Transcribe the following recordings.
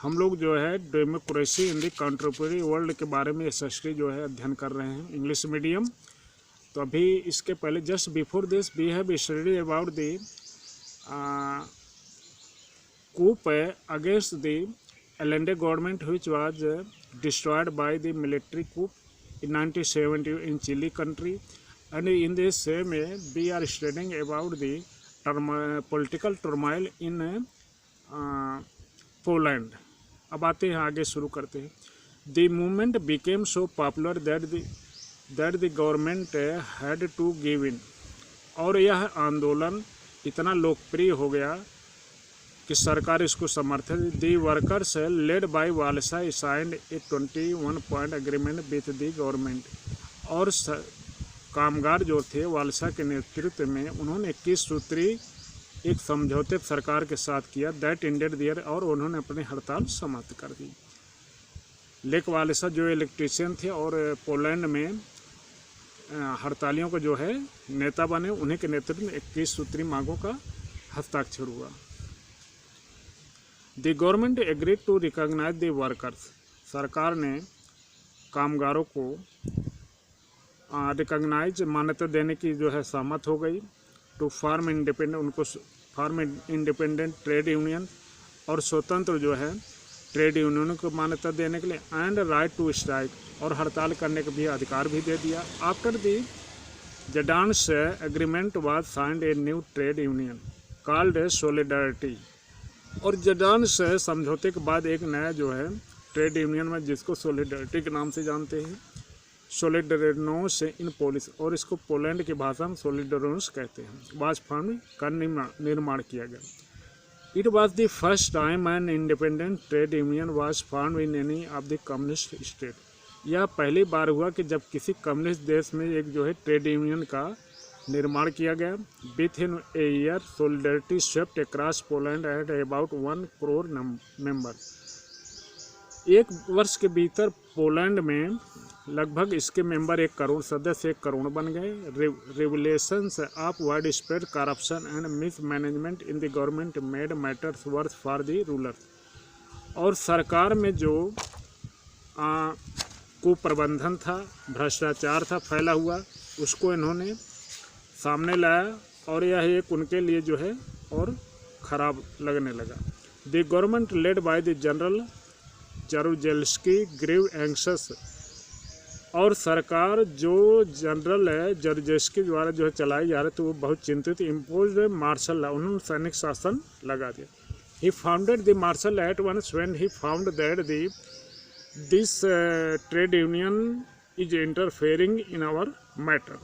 हम लोग जो है democracy in the contemporary world के बारे में एसएसटी जो है अध्ययन कर रहे हैं इंग्लिश मीडियम। तो अभी इसके पहले just before this we have study about the coup against the Allende government which was destroyed by the military coup in 1970 in Chile country, and in this same way we are studying about the political turmoil in Poland। अब आते हैं आगे शुरू करते हैं। The movement became so popular that the government had to give in। और यह आंदोलन इतना लोकप्रिय हो गया कि सरकार इसको समर्थन दी। Workers led by Walesa signed a 21 point agreement with the government. और कामगार जो थे वालसा के नेतृत्व में उन्होंने 21 सूत्री एक समझौते सरकार के साथ किया दैट इंडेड दियर, और उन्होंने अपनी हड़ताल समाप्त कर दी। लेक वालसा जो इलेक्ट्रीशियन थे और पोलैंड में हड़तालियों को जो है नेता बने, उन्हीं के नेतृत्व में 21 सूत्री मांगों का हस्ताक्षर हुआ। The government agreed to recognise the workers. सरकार ने कामगारों को रिकॉग्नाइज मान्यता देने की जो है सहमत हो गई। टू फार्म इंडिपेंडेंट, उनको फार्म इंडिपेंडेंट ट्रेड यूनियन और स्वतंत्र जो है ट्रेड यूनियन को मान्यता देने के लिए, एंड राइट टू स्ट्राइक, और हड़ताल करने का भी अधिकार भी दे दिया। After the Gdansk agreement was signed a new trade union called Solidarity. और जडान्स समझौते के बाद एक नया जो है ट्रेड यूनियन में, जिसको सोलिडारिटी के नाम से जानते हैं, सोलिडरनोस इन पोलिस, और इसको पोलैंड की भाषा में सोलिडरनोस कहते हैं, वाज फॉर्म का निर्माण किया गया। It was the first time an independent trade union was form in any of the communist state. यह पहली बार हुआ कि जब किसी कम्युनिस्ट देश में एक जो है ट्रेड यूनियन का निर्माण किया गया। With in a year solidarity swept across Poland at about 1 crore member. एक वर्ष के भीतर पोलैंड में लगभग इसके मेंबर 1 करोड़, सदस्य 1 करोड़ बन गए। Revelations of widespread corruption and mismanagement in the government made matters worse for the ruler. और सरकार में जो कुप्रबंधन था, भ्रष्टाचार था फैला हुआ, उसको इन्होंने सामने लाया, और यह एक उनके लिए जो है और ख़राब लगने लगा। The government led by the general Jaruzelski grew anxious. और सरकार जो जनरल है जारुजेल्स्की द्वारा जो है चलाई जा रही, तो वो बहुत चिंतित। इम्पोज मार्शल लॉ, उन्होंने सैनिक शासन लगा दिया। He founded the martial at once when he found that this trade union is interfering in our matter.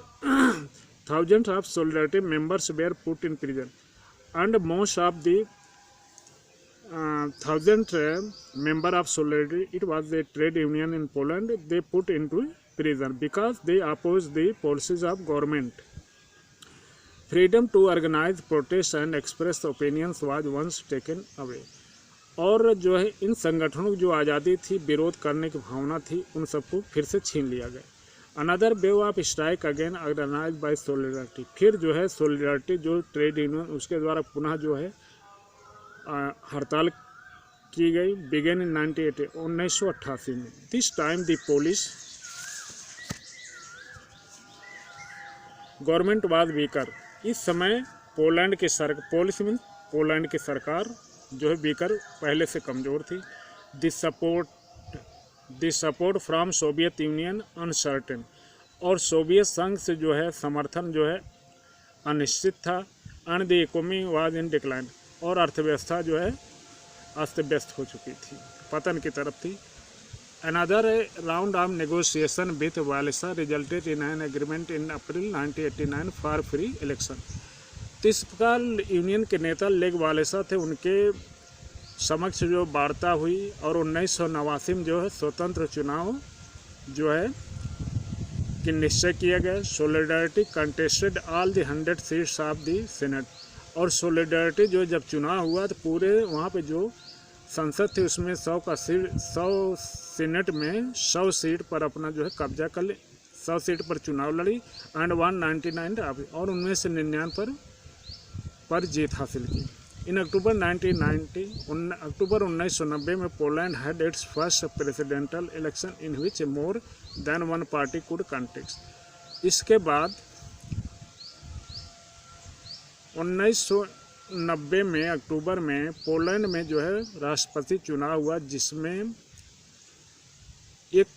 Thousands of Solidarity members were put in prison, and most of the thousand member of Solidarity, it was a trade union in Poland, they put into prison because they opposed the policies of government. Freedom to organize, protest and express opinions was once taken away. और जो है इन संगठनों की जो आज़ादी थी, विरोध करने की भावना थी, उन सबको फिर से छीन लिया गया। Another wave of strike again organise by Solidarity. फिर जो है सोलिडारिटी जो ट्रेड यूनियन, उसके द्वारा पुनः जो है हड़ताल की गई। बिगेन इन 1988 में। This time the Polish government was weaker. इस समय पोलैंड की पोलिश मीन पोलैंड की सरकार जो है वीकर, पहले से कमज़ोर थी। The support from Soviet union uncertain. और सोवियत संघ से जो है समर्थन जो है अनिश्चित था। And the economy was in decline. और अर्थव्यवस्था जो है अस्त व्यस्त हो चुकी थी, पतन की तरफ थी। Another round of negotiation with Walesa resulted in an agreement in April 1989 for free election. तो इस प्रकार यूनियन के नेता लेग वालेसा थे, उनके समक्ष जो वार्ता हुई, और 1989 में जो है स्वतंत्र चुनाव जो है कि निश्चय किया गया। Solidarity contested all the 100 seats of the senate. और सोलिडारिटी जो जब चुनाव हुआ तो पूरे वहाँ पे जो संसद थी उसमें 100 सेनेट में 100 सीट पर अपना जो है कब्जा कर ले, 100 सीट पर चुनाव लड़ी। एंड 199 और उनमें से 99 पर जीत हासिल की। इन अक्टूबर 1990 में Poland had it's first presidential election in which more than one party could contest. इसके बाद 1990 में अक्टूबर में पोलैंड में जो है राष्ट्रपति चुनाव हुआ, जिसमें एक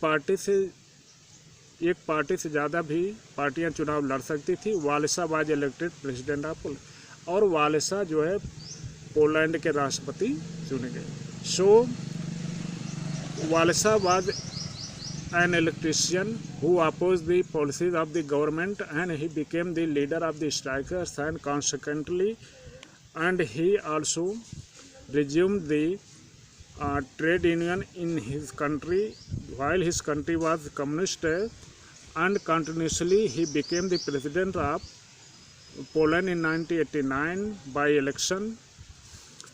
पार्टी से ज़्यादा भी पार्टियां चुनाव लड़ सकती थी। Walesa was elected president of Poland, और वालेसा जो है पोलैंड के राष्ट्रपति चुने गए। So Walesa was an electrician who opposed the policies of the government, and he became the leader of the strikers, and consequently he also resumed the trade union in his country while his country was communist, and continuously he became the president of Poland in 1989 by election.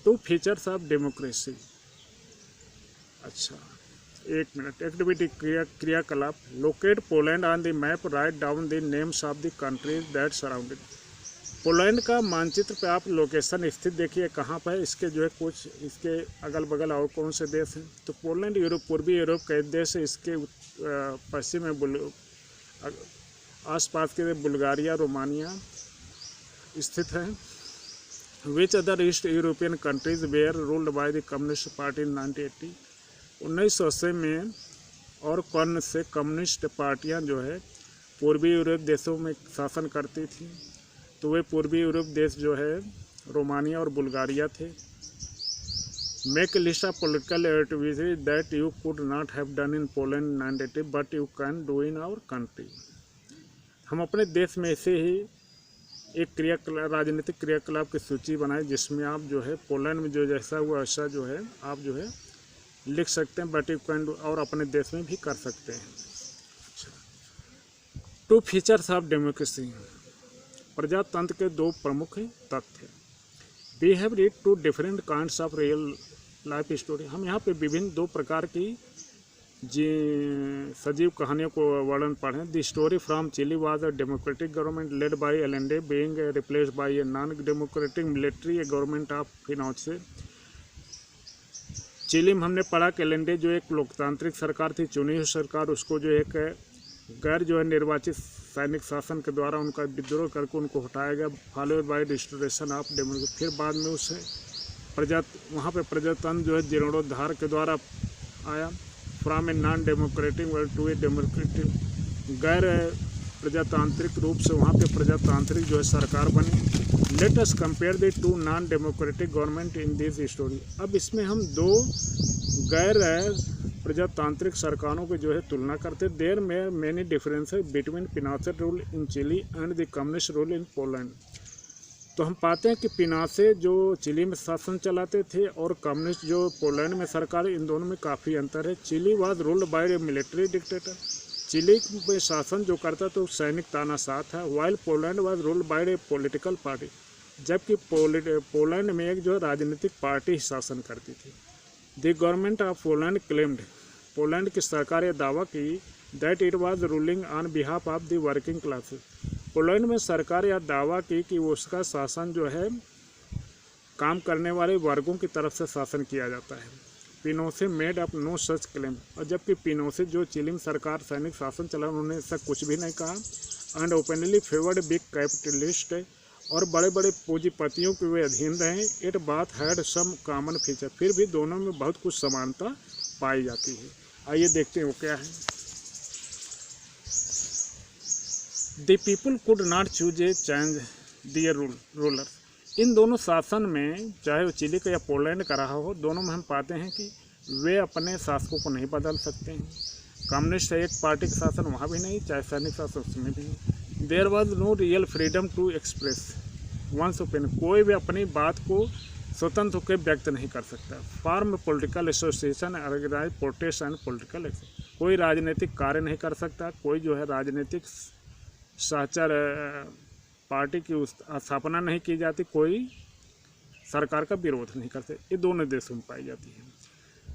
Two features of democracy. अच्छा, एक minute. Activity क्रियाकलाप। Locate Poland on the map, write down the names of the countries that surrounded. Poland का मानचित्र पे आप location स्थित देखिए कहाँ पर है, इसके जो है कुछ इसके अगल बगल और कौन से देश हैं। तो पोलैंड यूरोप, पूर्वी यूरोप का एक देश है। इसके पश्चिम में आसपास के बुल्गारिया, रोमानिया स्थित है। Which other east European countries were ruled by the communist party in 1980। 1980 में और कौन से कम्युनिस्ट पार्टियां जो है पूर्वी यूरोप देशों में शासन करती थी। तो वे पूर्वी यूरोप देश जो है रोमानिया और बुल्गारिया थे। Make list of political activities that you could not have done in Poland 1980 but you can do in our country. हम अपने देश में ऐसे ही एक राजनीतिक क्रियाकलाप की सूची बनाए, जिसमें आप जो है पोलैंड में जो जैसा हुआ वैसा जो है आप जो है लिख सकते हैं, बट यू कैन डू, और अपने देश में भी कर सकते हैं। Two features of democracy. प्रजातंत्र के दो प्रमुख तथ्य। We have read two different kinds of real life story. हम यहाँ पे विभिन्न दो प्रकार की सजीव कहानियों को वर्णन पढ़ें। The story from Chile was a democratic government led by Allende being replaced by a non democratic military government of Pinochet. Chile में हमने पढ़ा कि एलेंडे जो एक लोकतांत्रिक सरकार थी, चुनी हुई सरकार, उसको जो एक गैर जो है निर्वाचित सैनिक शासन के द्वारा उनका विद्रोह करके उनको हटाया गया, followed by restoration of democracy. फिर बाद में उसे वहाँ पे प्रजातंत्र जो है जीर्णोद्धार के द्वारा आया। From a non democratic world to a democratic, गैर प्रजातांत्रिक रूप से वहाँ पे प्रजातांत्रिक जो है सरकार बनी। Let us compare the two non democratic government in this story. अब इसमें हम दो गैर प्रजातांत्रिक सरकारों की जो है तुलना करते। देयर में many differences between Pinochet rule in Chile and the communist rule in Poland. तो हम पाते हैं कि पिनोशे जो चिली में शासन चलाते थे और कम्युनिस्ट जो पोलैंड में सरकार, इन दोनों में काफ़ी अंतर है। Chile was ruled by a military dictator. Chile में शासन जो करता तो सैनिक तानाशाह था। While Poland was ruled by a political party, जबकि पोलैंड में एक जो राजनीतिक पार्टी शासन करती थी। The government of Poland claimed, Poland की सरकार यह दावा की that it was ruling on behalf of the working classes. Poland में सरकार यह दावा की कि उसका शासन जो है काम करने वाले वर्गों की तरफ से शासन किया जाता है। Pinochet made up no such claim, और जबकि पिनोशे जो चिली में सरकार सैनिक शासन चला उन्होंने ऐसा कुछ भी नहीं कहा। And openly favoured big capitalist, और बड़े बड़े पूंजीपतियों के वे अधीन रहे। इट बात हैड सम कॉमन फीचर, फिर भी दोनों में बहुत कुछ समानता पाई जाती है। आइए देखते हैं वो क्या है। The people could not choose a change their ruler. इन दोनों शासन में, चाहे वो चिली का या पोलैंड का रहा हो, दोनों में हम पाते हैं कि वे अपने शासकों को नहीं बदल सकते हैं। कम्युनिस्ट एक पार्टी का शासन वहाँ भी नहीं, चाहे सैनिक शासन उसमें भी नहीं। There was no real freedom to express one's opinion, कोई भी अपनी बात को स्वतंत्र होकर व्यक्त नहीं कर सकता। Form political association, organise protest and political action, कोई राजनीतिक कार्य नहीं कर सकता। कोई जो है राजनीतिक सहचर पार्टी की स्थापना नहीं की जाती, कोई सरकार का विरोध नहीं करते। ये दोनों देशों में पाई जाती है।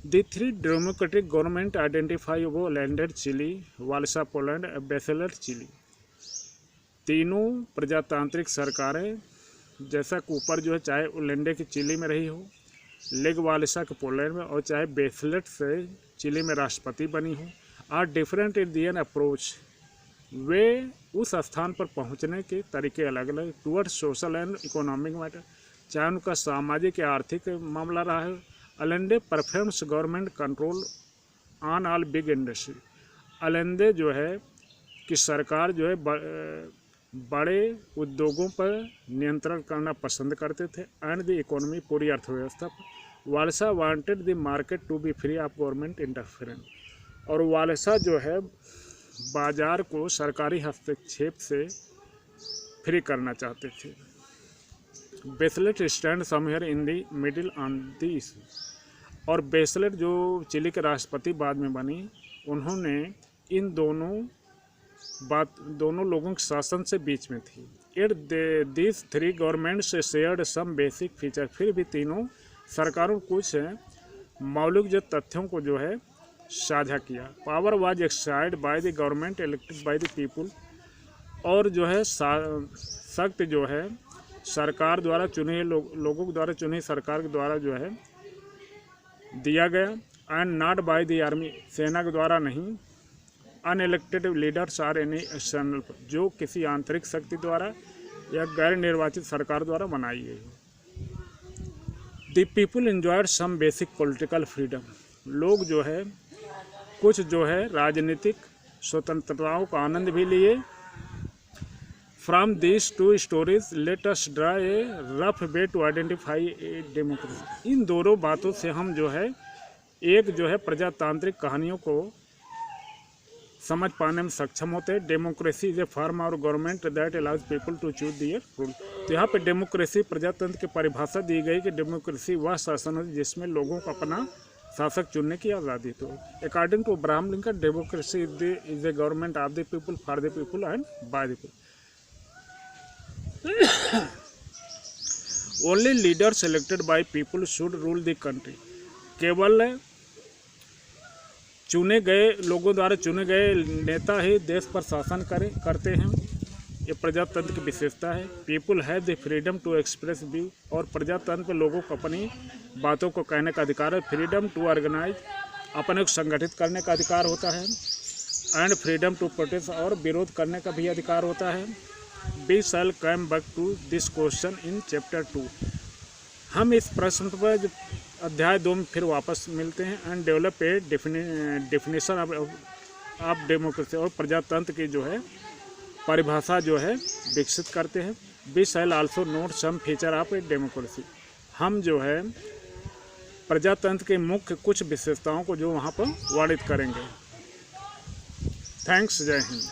The three democratic government identify Allende Chile, Walesa Poland, Bachelet Chile. तीनों प्रजातांत्रिक सरकारें जैसा कि ऊपर जो है चाहे ओलेंडे की चिली में रही हो, लेग वालेसा के पोलैंड में, और चाहे बेसलेट से चिली में राष्ट्रपति बनी हो, are different in the an approach. वे उस स्थान पर पहुंचने के तरीके अलग अलग towards social and economic matter, चाहे उनका सामाजिक या आर्थिक मामला रहा है। Allende performs government control on all big industry. Allende जो है कि सरकार जो है बड़े उद्योगों पर नियंत्रण करना पसंद करते थे एंड द इकोनॉमी, पूरी अर्थव्यवस्था पर। Walesa wanted the market to be free of government interference, और वालेसा जो है बाजार को सरकारी हस्तक्षेप से फ्री करना चाहते थे। Bachelet stand somewhere in the middle on the issue, और बेसलेट जो चिली के राष्ट्रपति बाद में बनी, उन्होंने इन दोनों लोगों के शासन से बीच में थी। It this three governments shared some basic feature, फिर भी तीनों सरकारों कुछ मौलिक जो तथ्यों को जो है साझा किया। Power was exercised by the government elected by the people, और जो है शक्ति जो है सरकार द्वारा चुने लोगों के द्वारा चुनी सरकार के द्वारा जो है दिया गया, and not by the army, सेना के द्वारा नहीं। Unelected leaders or any external, जो किसी आंतरिक शक्ति द्वारा या गैर निर्वाचित सरकार द्वारा बनाई गई हो। The people enjoyed some basic political freedom, लोग जो है कुछ जो है राजनीतिक स्वतंत्रताओं का आनंद भी लिए। From this two stories let us draw a rough way to identify a democracy. इन दोनों बातों से हम जो है एक जो है प्रजातांत्रिक कहानियों को समझ पाने में सक्षम होते हैं। Democracy is a form of government that allows people to choose their rule. तो यहाँ पे डेमोक्रेसी प्रजातंत्र की परिभाषा दी गई कि डेमोक्रेसी वह शासन है जिसमें लोगों को अपना शासक चुनने की आज़ादी। तो according to Abraham Lincoln, democracy is a government of the people, for the people and by the people. Only leaders elected by people should rule the country, केवल चुने गए लोगों द्वारा चुने गए नेता ही देश पर शासन करते हैं। ये प्रजातंत्र की विशेषता है। People have the freedom to express view, और प्रजातंत्र में लोगों को अपनी बातों को कहने का अधिकार है। फ्रीडम टू ऑर्गेनाइज, अपने को संगठित करने का अधिकार होता है। एंड फ्रीडम टू प्रोटेस्ट, और विरोध करने का भी अधिकार होता है। We shall come back to this question in chapter 2। हम इस प्रश्न पर अध्याय 2 में फिर वापस मिलते हैं। And develop a definition of democracy, और प्रजातंत्र की जो है परिभाषा जो है विकसित करते हैं। We shall also note some feature of a democracy, हम जो है प्रजातंत्र के मुख्य कुछ विशेषताओं को जो वहाँ पर वर्णित करेंगे। थैंक्स, जय हिंद।